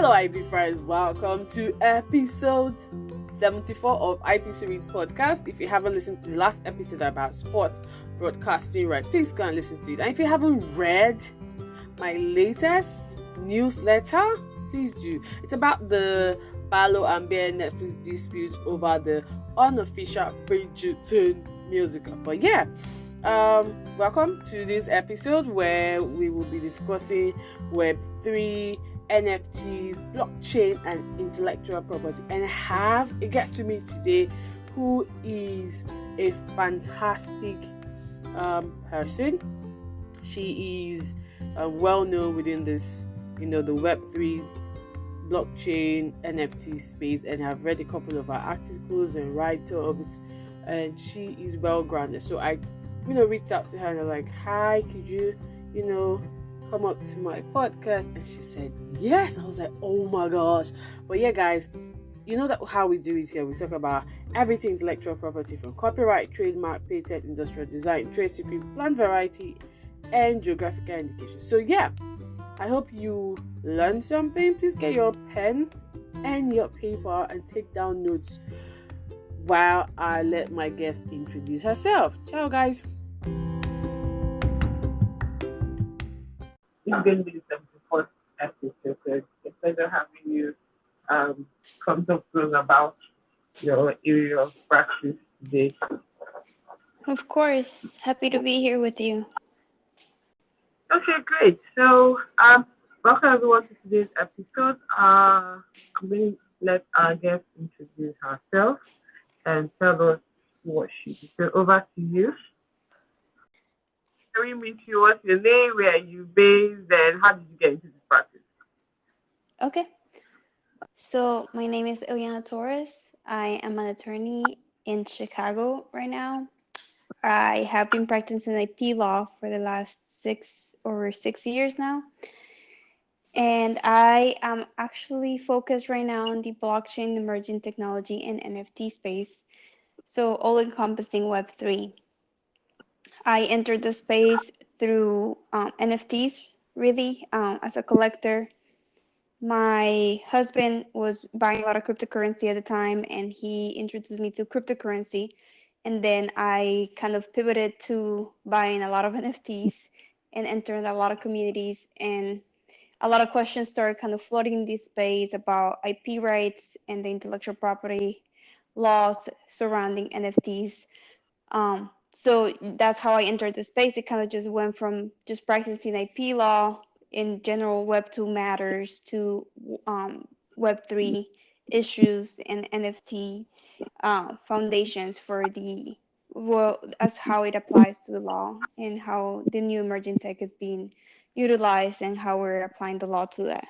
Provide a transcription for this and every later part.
Hello, IB friends. Welcome to episode 74 of IPC Read Podcast. If you haven't listened to the last episode about sports broadcasting, right, please go and listen to it. And if you haven't read my latest newsletter, please do. It's about the Barlow and Bear Netflix dispute over the unofficial Bridgerton musical. But yeah, welcome to this episode where we will be discussing Web3, NFTs, blockchain, and intellectual property. And I have a guest with me today who is a fantastic person. She is well known within this, the Web3, blockchain, NFT space, and I've read a couple of her articles and write-ups, and she is well grounded. So I, reached out to her and I'm like, hi, could you, come up to my podcast? And she said yes. I was like, oh my gosh. But yeah, guys, that how we do it here. We talk about everything intellectual property, from copyright, trademark, patent, industrial design, trade secret, plant variety, and geographical indication. So yeah, I hope you learned something. Please get your pen and your paper and take down notes while I let my guest introduce herself. Ciao, guys. It's going to be the 74th episode. So it's a pleasure having you come talk to us about your area of practice today. Of course. Happy to be here with you. Okay, great. So, welcome everyone to today's episode. I'm going to let our guest introduce herself and tell us what she did. So, over to you. Can we meet you? What's your name? Where are you based? And how did you get into this practice? Okay. So my name is Eliana Torres. I am an attorney in Chicago right now. I have been practicing IP law for the last 6 years now. And I am actually focused right now on the blockchain, emerging technology, and NFT space. So all encompassing Web3. I entered the space through NFTs, really, as a collector. My husband was buying a lot of cryptocurrency at the time, and he introduced me to cryptocurrency. And then I kind of pivoted to buying a lot of NFTs and entering a lot of communities. And a lot of questions started kind of floating in this space about IP rights and the intellectual property laws surrounding NFTs. So that's how I entered the space. It kind of just went from just practicing IP law in general Web2 matters to Web3 issues and NFT foundations for the world, as how it applies to the law and how the new emerging tech is being utilized and how we're applying the law to that.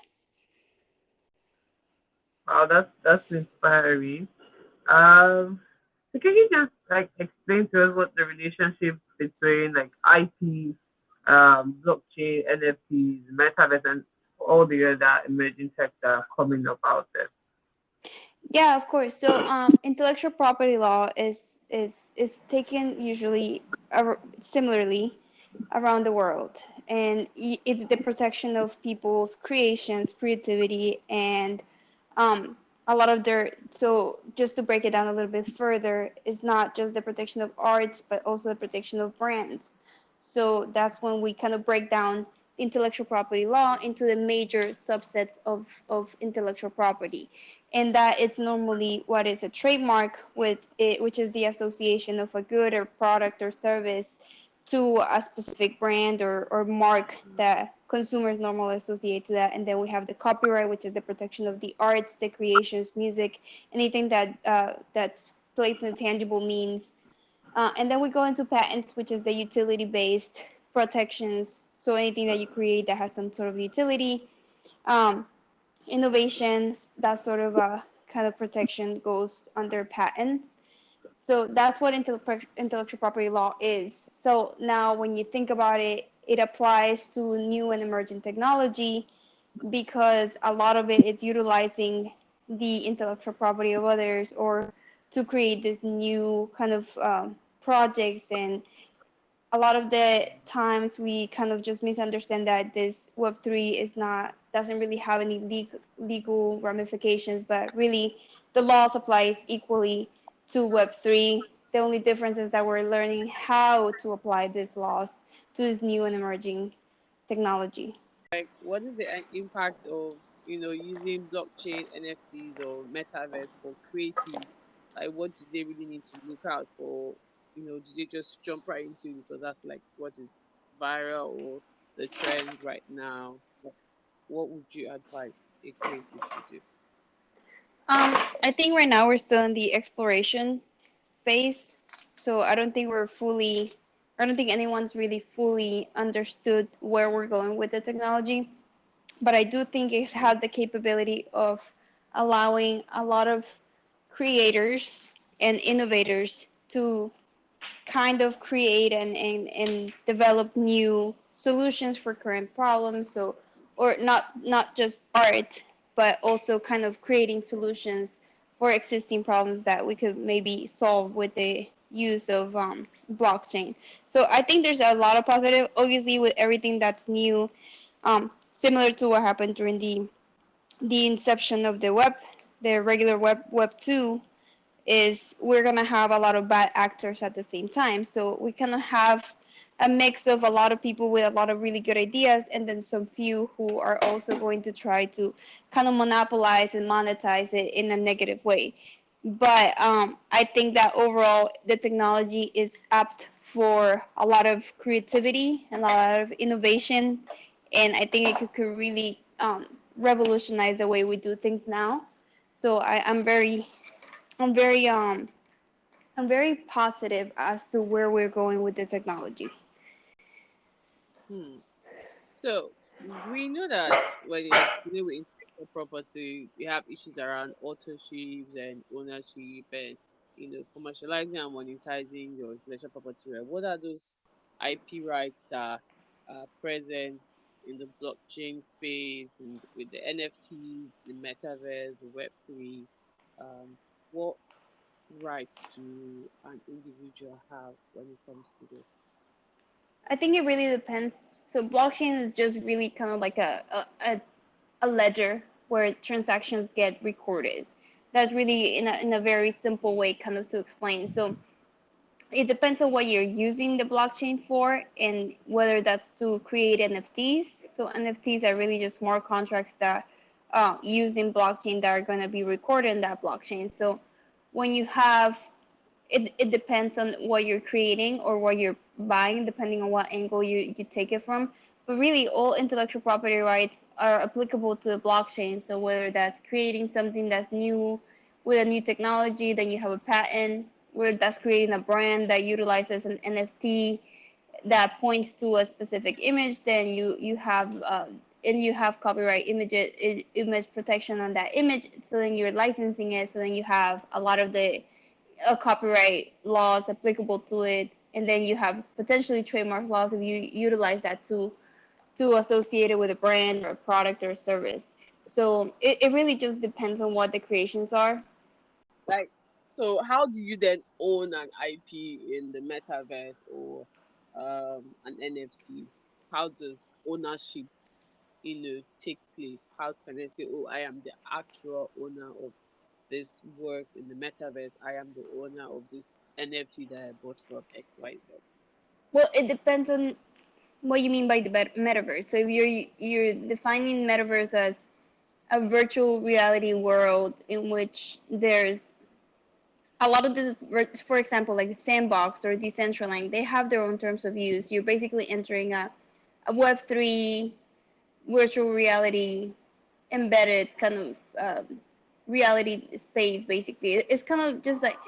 Wow, that's inspiring. So can you just explain to us what the relationship between IP, blockchain, NFTs, Metaverse, and all the other emerging tech that are coming up out there? Yeah, of course. So intellectual property law is taken usually similarly around the world, and it's the protection of people's creations, creativity, and a lot of their. So just to break it down a little bit further, it's not just the protection of arts, but also the protection of brands. So that's when we kind of break down intellectual property law into the major subsets of intellectual property. And that it's normally what is a trademark with it, which is the association of a good or product or service to a specific brand or mark that consumers normally associate to that. And then we have the copyright, which is the protection of the arts, the creations, music, anything that's placed in a tangible means. And then we go into patents, which is the utility-based protections. So anything that you create that has some sort of utility. Innovations, that sort of kind of protection goes under patents. So that's what intellectual property law is. So now when you think about it, it applies to new and emerging technology because a lot of it is utilizing the intellectual property of others or to create this new kind of projects and a lot of the times we kind of just misunderstand that this Web3 is not doesn't really have any legal ramifications, but really the laws applies equally to Web3. The only difference is that we're learning how to apply these laws to this new and emerging technology. Like, what is the impact of using blockchain, NFTs, or metaverse for creatives? Like, what do they really need to look out for? Do they just jump right into it because that's like what is viral or the trend right now? What would you advise a creative to do? I think right now we're still in the exploration phase, so I don't think anyone's really fully understood where we're going with the technology. But I do think it has the capability of allowing a lot of creators and innovators to kind of create and develop new solutions for current problems. So, or not just art, but also kind of creating solutions for existing problems that we could maybe solve with the use of blockchain. So I think there's a lot of positive, obviously, with everything that's new, similar to what happened during the inception of the web, the regular web 2, is we're gonna have a lot of bad actors at the same time. So we kind of have a mix of a lot of people with a lot of really good ideas, and then some few who are also going to try to kind of monopolize and monetize it in a negative way. But I think that overall the technology is apt for a lot of creativity and a lot of innovation, and I think it could really revolutionize the way we do things now. So I'm very um I'm very positive as to where we're going with the technology. Hmm. So we know that when you're dealing with intellectual property, we have issues around authorships and ownership and commercializing and monetizing your intellectual property. Right? What are those IP rights that are present in the blockchain space and with the NFTs, the metaverse, the Web3? What rights do an individual have when it comes to this? I think it really depends. So blockchain is just really kind of like a ledger where transactions get recorded. That's really in a very simple way kind of to explain. So it depends on what you're using the blockchain for and whether that's to create NFTs. So NFTs are really just smart contracts that using blockchain that are going to be recorded in that blockchain. So when you have it depends on what you're creating or what you're buying, depending on what angle you take it from. But really, all intellectual property rights are applicable to the blockchain. So whether that's creating something that's new with a new technology, then you have a patent. Where that's creating a brand that utilizes an NFT that points to a specific image, then you have and you have copyright image protection on that image. So then you're licensing it. So then you have a lot of the copyright laws applicable to it, and then you have potentially trademark laws if you utilize that to associate it with a brand or a product or a service. So it really just depends on what the creations are. Like, so how do you then own an IP in the metaverse or an NFT? How does ownership, take place? How can I say, oh, I am the actual owner of this work in the metaverse? I am the owner of this NFT that I bought from XYZ. Well, it depends on what you mean by the metaverse. So if you're defining metaverse as a virtual reality world in which there's a lot of this, for example, like Sandbox or Decentraland, they have their own terms of use. You're basically entering a Web3 virtual reality embedded kind of reality space. Basically, it's kind of just like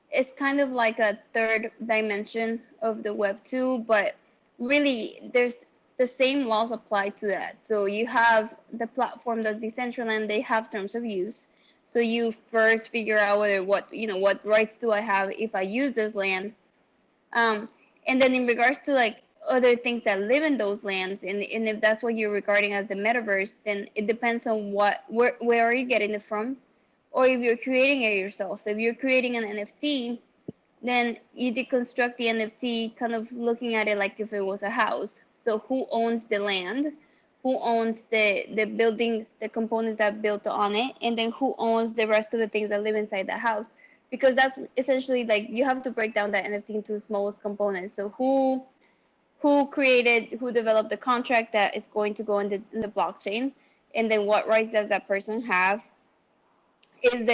it's kind of like a third dimension of the Web 2, but really there's the same laws apply to that. So you have the platform that's Decentraland, they have terms of use. So you first figure out whether what rights do I have if I use this land, um, and then in regards to like other things that live in those lands, and if that's what you're regarding as the metaverse, then it depends on where are you getting it from, or if you're creating it yourself. So if you're creating an NFT, Then you deconstruct the NFT, kind of looking at it like if it was a house. So who owns the land? Who owns the building, the components that built on it, and then who owns the rest of the things that live inside the house? Because that's essentially like you have to break down that NFT into smallest components. So who created, who developed the contract that is going to go in the blockchain, and then what rights does that person have? Is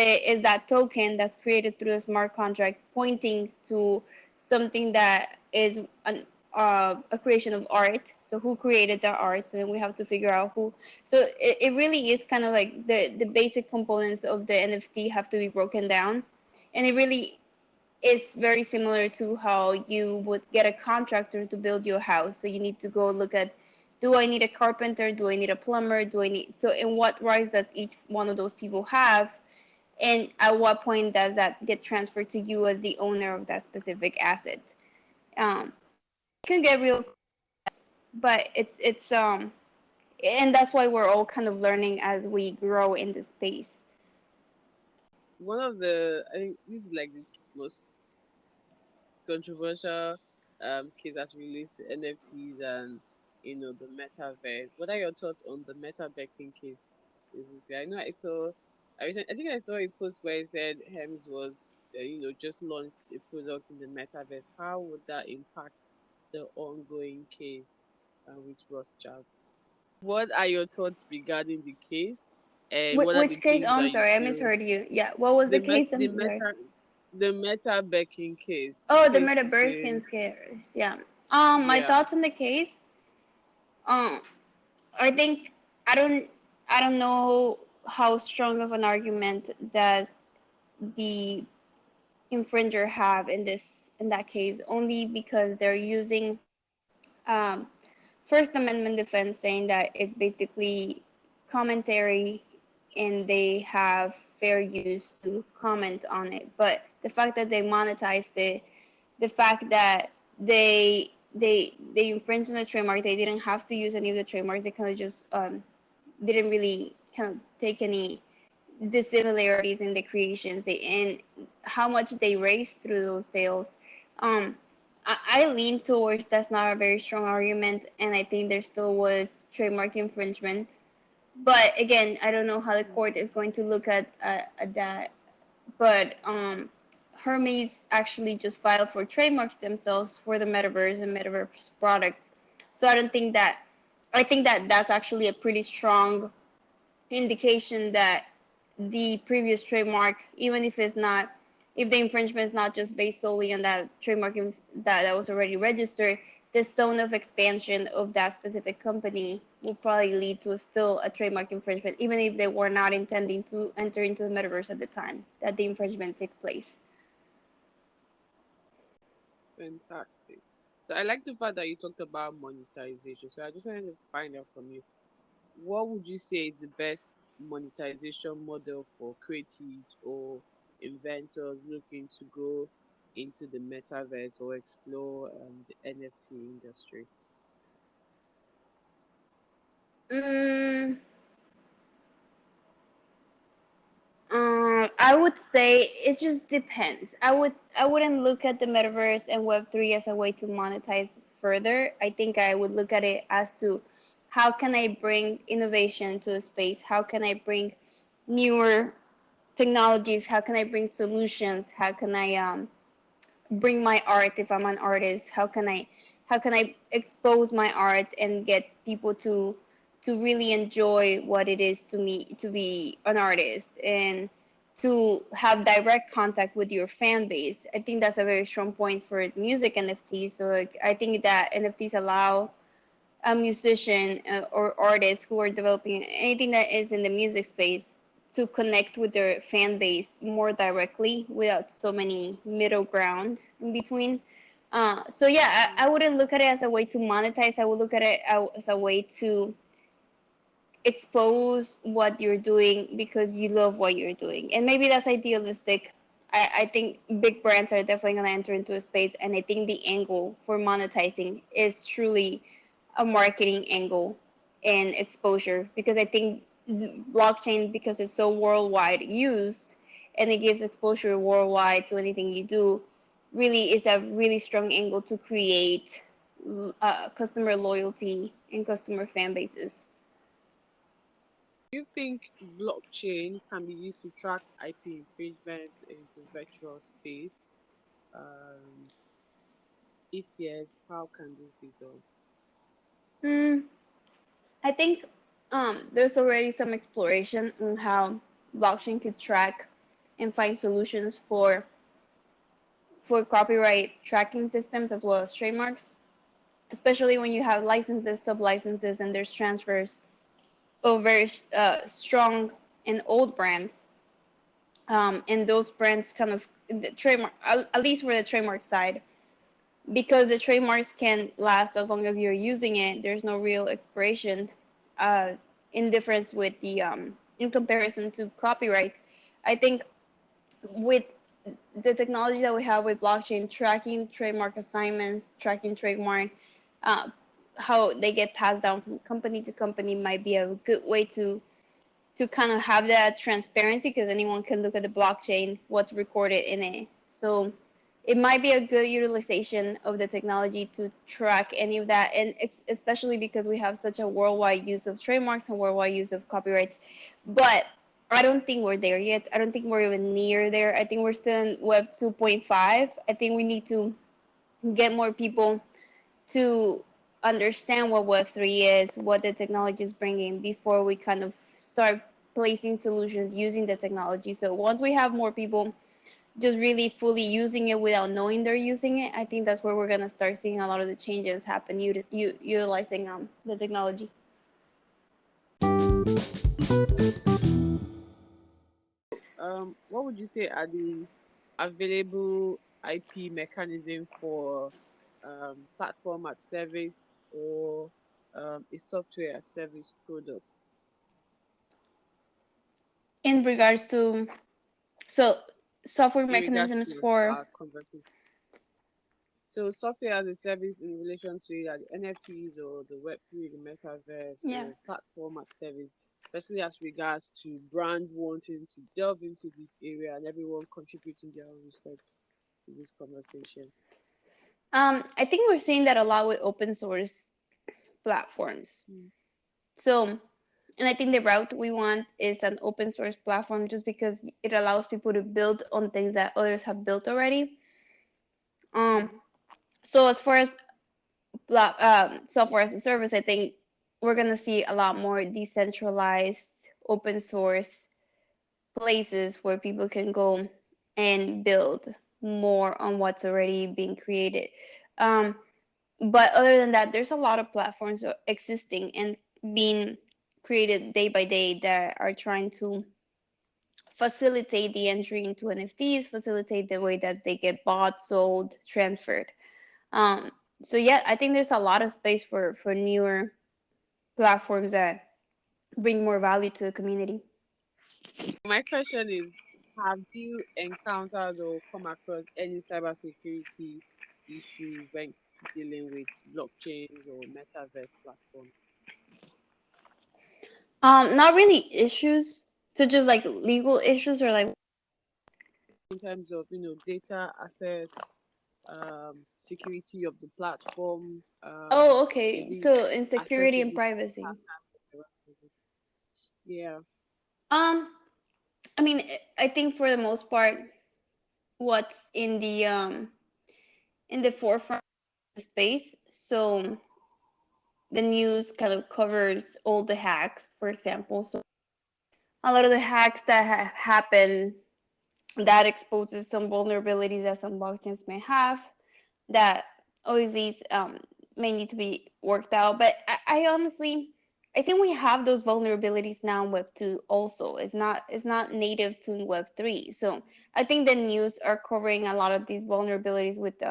that token that's created through a smart contract pointing to something that is a creation of art? So who created the art? So then we have to figure out who. So it really is kind of like the basic components of the NFT have to be broken down, and it really is very similar to how you would get a contractor to build your house. So you need to go look at, do I need a carpenter? Do I need a plumber? Do I need, so in what rights does each one of those people have? And at what point does that get transferred to you as the owner of that specific asset? It can get real, but and that's why we're all kind of learning as we grow in this space. One of the, I think this is like the most controversial case as relates to NFTs and the metaverse. What are your thoughts on the Metabirkin case? Basically, I know I think I saw a post where it said Hems was just launched a product in the metaverse. How would that impact the ongoing case with Rothschild? What are your thoughts regarding the case, and what are Which the case? Oh, things I'm that you sorry, I feel misheard you. Yeah, what was the the met case? I'm the sorry. meta the Metabirkin case, the Oh, the case between Metabirkins case. Yeah. My yeah. thoughts on the case. Um, I think I don't I don't know how strong of an argument does the infringer have in that case, only because they're using um, First Amendment defense, saying that it's basically commentary and they have fair use to comment on it. But the fact that they monetized it, the fact that they infringed on the trademark, they didn't have to use any of the trademarks. They kind of just didn't really kind of take any dissimilarities in the creations and how much they raised through those sales. Um, I lean towards that's not a very strong argument, and I think there still was trademark infringement. But again, I don't know how the court is going to look at that. But Hermes actually just filed for trademarks themselves for the metaverse and metaverse products. So I don't think that. I think that that's actually a pretty strong indication that the previous trademark, even if it's not, if the infringement is not just based solely on that trademark that was already registered, the zone of expansion of that specific company will probably lead to still a trademark infringement, even if they were not intending to enter into the metaverse at the time that the infringement took place. Fantastic. So I like the fact that you talked about monetization. So I just wanted to find out from you, what would you say is the best monetization model for creatives or inventors looking to go into the metaverse or explore the NFT industry? Mm, I would say it just depends. I wouldn't look at the metaverse and Web3 as a way to monetize further. I think I would look at it as to how can I bring innovation to the space? How can I bring newer technologies? How can I bring solutions? How can I bring my art if I'm an artist? How can I expose my art and get people to really enjoy what it is to me to be an artist and to have direct contact with your fan base? I think that's a very strong point for music NFTs. So like, I think that NFTs allow a musician or artist who are developing anything that is in the music space to connect with their fan base more directly without so many middle ground in between. So yeah, I wouldn't look at it as a way to monetize. I would look at it as a way to expose what you're doing because you love what you're doing. And maybe that's idealistic. I think big brands are definitely going to enter into a space. And I think the angle for monetizing is truly a marketing angle and exposure, because I think blockchain, because it's so worldwide used and it gives exposure worldwide to anything you do, really is a really strong angle to create customer loyalty and customer fan bases. Do you think blockchain can be used to track IP infringements in the virtual space? Um, if yes, how can this be done? Hmm. I think there's already some exploration on how blockchain could track and find solutions for copyright tracking systems as well as trademarks, especially when you have licenses, sub licenses, and there's transfers of very strong and old brands. And those brands kind of the trademark, at least for the trademark side, because the trademarks can last as long as you're using it. There's no real expiration. Uh, in difference with the in comparison to copyrights, I think with the technology that we have with blockchain, tracking trademark assignments, tracking trademark, uh, how they get passed down from company to company might be a good way to kind of have that transparency because anyone can look at the blockchain, what's recorded in it. So it might be a good utilization of the technology to track any of that, and especially because we have such a worldwide use of trademarks and worldwide use of copyrights. But I don't think we're there yet. I don't think we're even near there. I think we're still in Web 2.5. I think we need to get more people to understand what Web3 is, what the technology is bringing before we kind of start placing solutions using the technology. So once we have more people just really fully using it without knowing they're using it, I think that's where we're going to start seeing a lot of the changes happen utilizing the technology. What would you say are the available IP mechanism for platform as service or a software as service product In regards to, so software in regards mechanisms to for, our conversation? So software as a service in relation to either the NFTs or the Web3, the Metaverse, yeah. or platform as service, especially as regards to brands wanting to delve into this area and everyone contributing their own research to this conversation. I think we're seeing that a lot with open source platforms. Mm. So, and I think the route we want is an open source platform just because it allows people to build on things that others have built already. Um, Mhm. so as far as software as a service, I think we're gonna see a lot more decentralized, open source places where people can go and build more on what's already being created. Um, but other than that, there's a lot of platforms existing and being created day by day that are trying to facilitate the entry into NFTs, facilitate the way that they get bought, sold, transferred. Um, so yeah, I think there's a lot of space for newer platforms that bring more value to the community. My question is, have you encountered or come across any cybersecurity issues when dealing with blockchains or metaverse platforms Not really issues, so just like legal issues or like. in terms of, data access, security of the platform? Oh, Is okay. it So in security and accessible to privacy. hackers and the rest of it? Yeah. Um, I mean, I think for the most part, what's in the forefront of the space. So the news kind of covers all the hacks, for example. So a lot of the hacks that have happened that exposes some vulnerabilities that some blockchains may have that obviously may need to be worked out. But I honestly, I think we have those vulnerabilities now in Web 2 also. It's not native to Web 3. So I think the news are covering a lot of these vulnerabilities with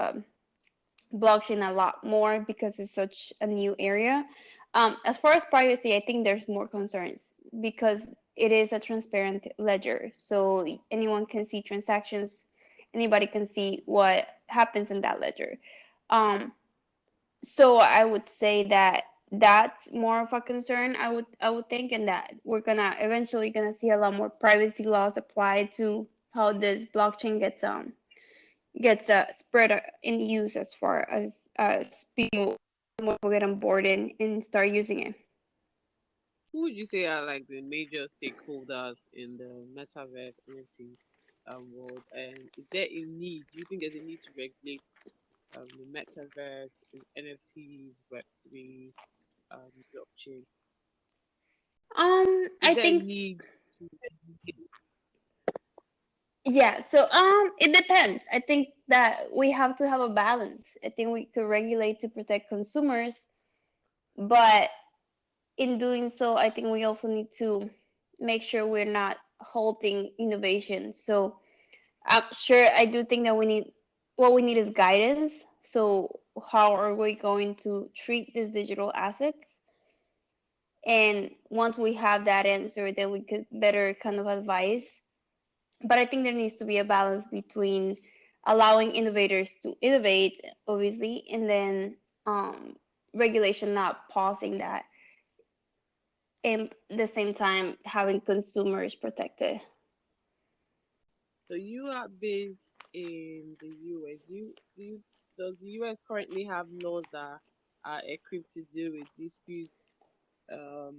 blockchain a lot more because it's such a new area. As far as privacy, I think there's more concerns because it is a transparent ledger. So anyone can see transactions, anybody can see what happens in that ledger. Um, so I would say that that's more of a concern. I would think, and that we're gonna eventually gonna see a lot more privacy laws applied to how this blockchain gets spread in use as far as people more get on board and start using it. Who would you say are like the major stakeholders in the metaverse NFT world? And is there a need? Do you think there's a need to regulate the metaverse, NFTs, Web3, blockchain? Is I there a think need to regulate? yeah. So it depends. I think that we have to have a balance. I think we could regulate to protect consumers, but in doing so, I think we also need to make sure we're not halting innovation. So I'm sure I do think that we need what we need is guidance. So how are we going to treat these digital assets? And once we have that answer, then we could better kind of advise. But I think there needs to be a balance between allowing innovators to innovate, obviously, and then regulation not pausing that, and at the same time having consumers protected. So you are based in the US. Does the US currently have laws that are equipped to deal with disputes um,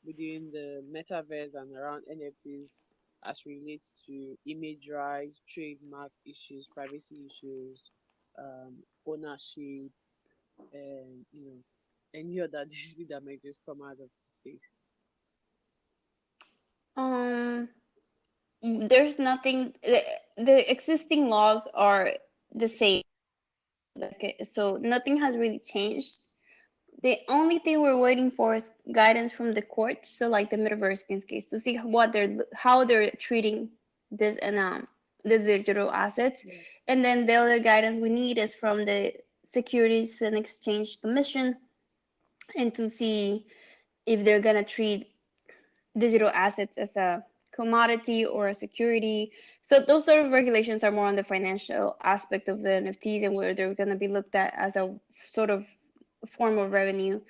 within the metaverse and around NFTs as relates to image rights, trademark issues, privacy issues, ownership, and any other dispute that might just come out of the space? Um, there's nothing. The existing laws are the same. Okay, so nothing has really changed. The only thing we're waiting for is guidance from the courts, so like the Metabirkins case, to see what how they're treating this and these digital assets, Yeah. and then the other guidance we need is from the Securities and Exchange Commission, and to see if they're gonna treat digital assets as a commodity or a security. So those sort of regulations are more on the financial aspect of the NFTs and where they're gonna be looked at as a sort of form of revenue.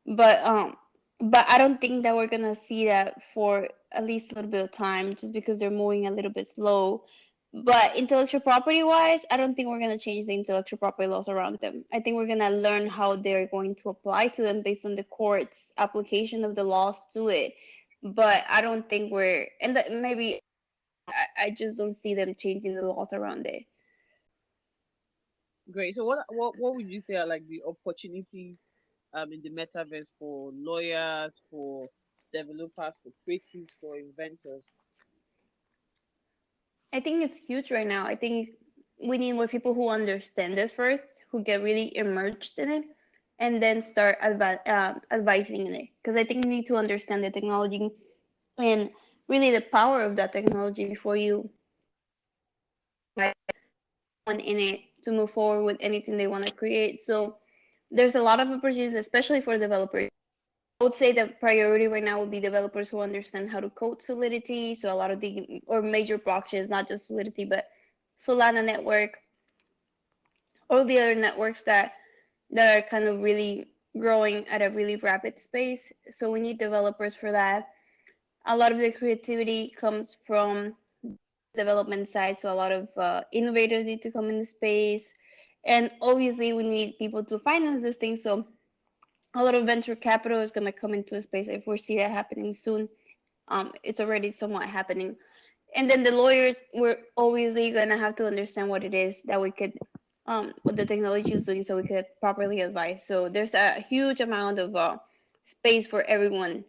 But I don't think that we're gonna see that for at least a little bit of time, just because they're moving a little bit slow. But intellectual property wise, I don't think we're gonna change the intellectual property laws around them. I think we're gonna learn how they're going to apply to them based on the court's application of the laws to it. But I don't think we're and that maybe I just don't see them changing the laws around it. Great. So what would you say are like the opportunities in the metaverse for lawyers, for developers, for creatives, for inventors? I think it's huge right now. I think we need more people who understand it first, who get really immersed in it, and then start advising in it. Because I think you need to understand the technology and really the power of that technology before you advise someone in it to move forward with anything they want to create. So there's a lot of opportunities, especially for developers. I would say the priority right now would be developers who understand how to code Solidity. So a lot of the or major blockchains, not just Solidity, but Solana network, all the other networks that are kind of really growing at a really rapid space. So we need developers for that. A lot of the creativity comes from development side, so a lot of innovators need to come in the space, and obviously we need people to finance this thing. So a lot of venture capital is going to come into the space. I foresee that happening soon. It's already somewhat happening. And then the lawyers, we're obviously going to have to understand what it is that we could, what the technology is doing, so we could properly advise. So there's a huge amount of space for everyone.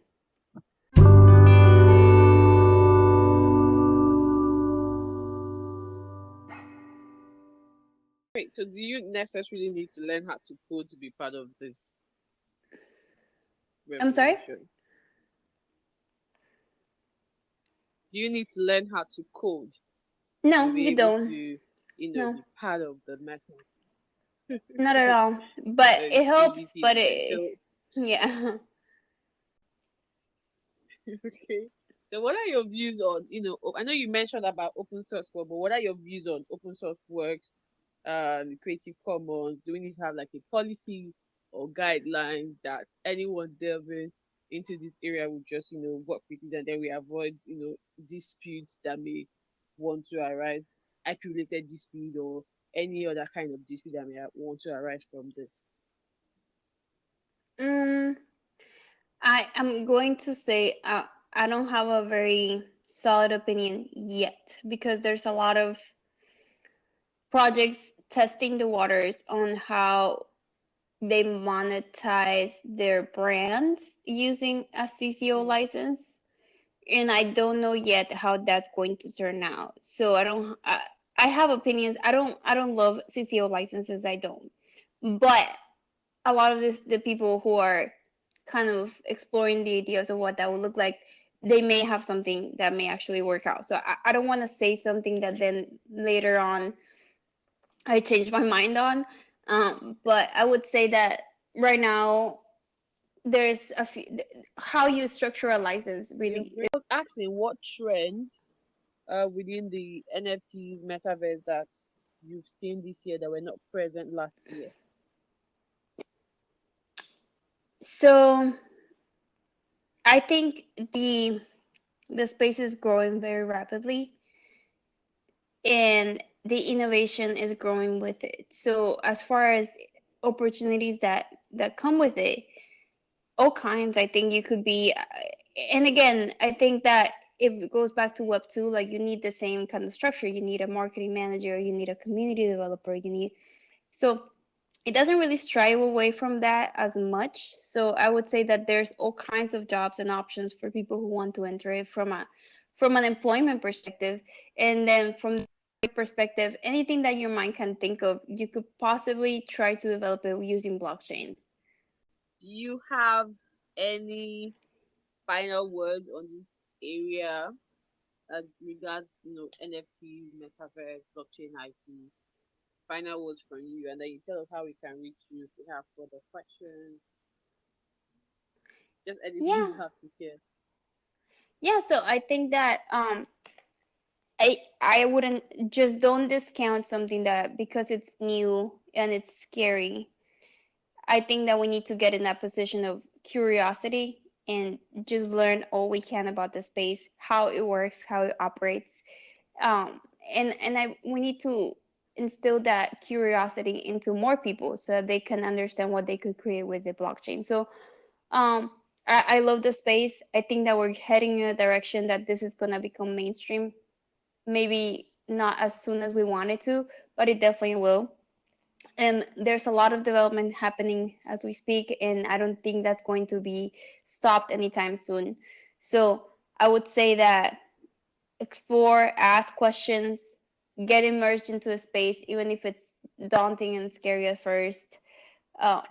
Great. So do you necessarily need to learn how to code to be part of this I'm sorry. revolution? Do you need to learn how to code to No, be you able don't. to, No, be part of the meta? not at all. But So it it's easy helps. But peasy then. So yeah. okay. So what are your views on, I know you mentioned about open source work, but what are your views on open source works, Creative Commons? Do we need to have like a policy or guidelines that anyone delving into this area will just, work with it, and then we avoid, disputes that may want to arise, IP related dispute or any other kind of dispute that may want to arise from this? Mm, I am going to say I don't have a very solid opinion yet because there's a lot of projects testing the waters on how they monetize their brands using a CCO Mm. license, and I don't know yet how that's going to turn out. So I have opinions. I don't love CCO licenses. I don't, but a lot of the people who are kind of exploring the ideas of what that would look like, they may have something that may actually work out. So I don't want to say something that then later on I change my mind on. But I would say that right now there's a few, how you structure a license really. I was asking what trends within the NFTs metaverse that you've seen this year that were not present last year. So I think the space is growing very rapidly, and the innovation is growing with it. So as far as opportunities that come with it, all kinds. I think you could be, and again, I think that it goes back to Web 2. Like, you need the same kind of structure. You need a marketing manager, you need a community developer, you need, so it doesn't really strive away from that as much. So I would say that there's all kinds of jobs and options for people who want to enter it from an employment perspective. And then from the perspective, anything that your mind can think of, you could possibly try to develop it using blockchain. Do you have any final words on this area as regards, NFTs, metaverse, blockchain IP? Final words from you, and then you tell us how we can reach you if we have further questions. Just anything Yeah. you have to share. Yeah, so I think that I wouldn't, just don't discount something that because it's new and it's scary. I think that we need to get in that position of curiosity and just learn all we can about the space, how it works, how it operates. Um, and we need to instill that curiosity into more people so that they can understand what they could create with the blockchain. So um, I love the space. I think that we're heading in a direction that this is gonna become mainstream. Maybe not as soon as we want it to, but it definitely will. And there's a lot of development happening as we speak, and I don't think that's going to be stopped anytime soon. So I would say that explore, ask questions, get immersed into a space, even if it's daunting and scary at first.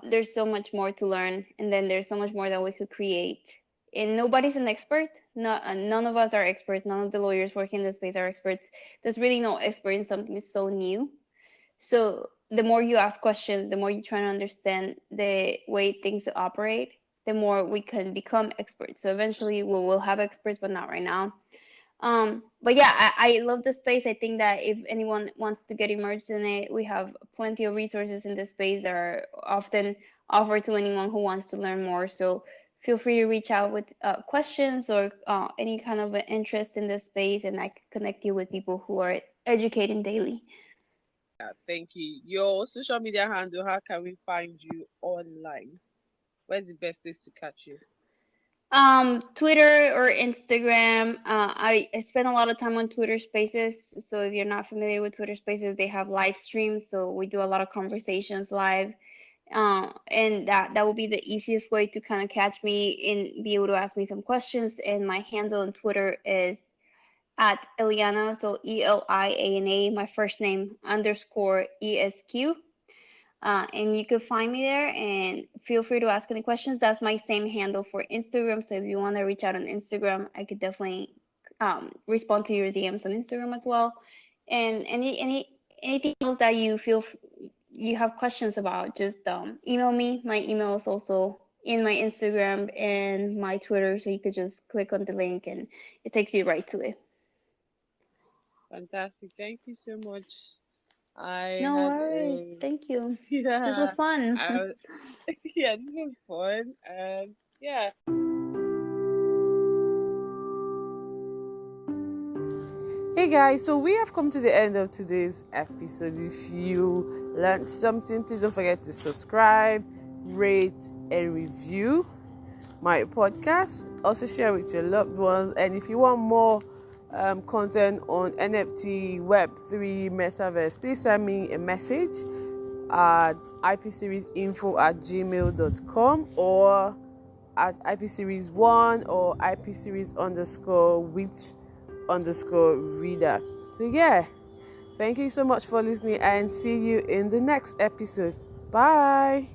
There's so much more to learn, and then there's so much more that we could create. And nobody's an expert. None of us are experts. None of the lawyers working in the space are experts. There's really no expert in something so new. So the more you ask questions, the more you try to understand the way things operate, the more we can become experts. So eventually we will have experts, but not right now. But yeah, I love the space. I think that if anyone wants to get immersed in it, we have plenty of resources in the space that are often offered to anyone who wants to learn more. So feel free to reach out with questions or any kind of interest in this space, and I can connect you with people who are educating daily. Yeah, thank you. Your social media handle, how can we find you online? Where's the best place to catch you? Twitter or Instagram. I spend a lot of time on Twitter Spaces. So if you're not familiar with Twitter Spaces, they have live streams. So we do a lot of conversations live. And that will be the easiest way to kind of catch me and be able to ask me some questions. And my handle on Twitter is at Eliana, so Eliana, my first name underscore ESQ. And you can find me there and feel free to ask any questions. That's my same handle for Instagram. So if you want to reach out on Instagram, I could definitely respond to your DMs on Instagram as well. And anything else that you feel you have questions about, just email me. My email is also in my Instagram and my Twitter. So you could just click on the link and it takes you right to it. Fantastic. Thank you so much. I No had worries. Thank you. This was yeah, fun. I, yeah, this was fun, and yeah. Hey guys, so we have come to the end of today's episode. If you learned something, please don't forget to subscribe, rate, and review my podcast. Also share with your loved ones. And if you want more content on NFT, Web3, Metaverse, please send me a message at ipseriesinfo@gmail.com or at ipseries1 or ipseries_with_reader. So yeah, thank you so much for listening and see you in the next episode. Bye.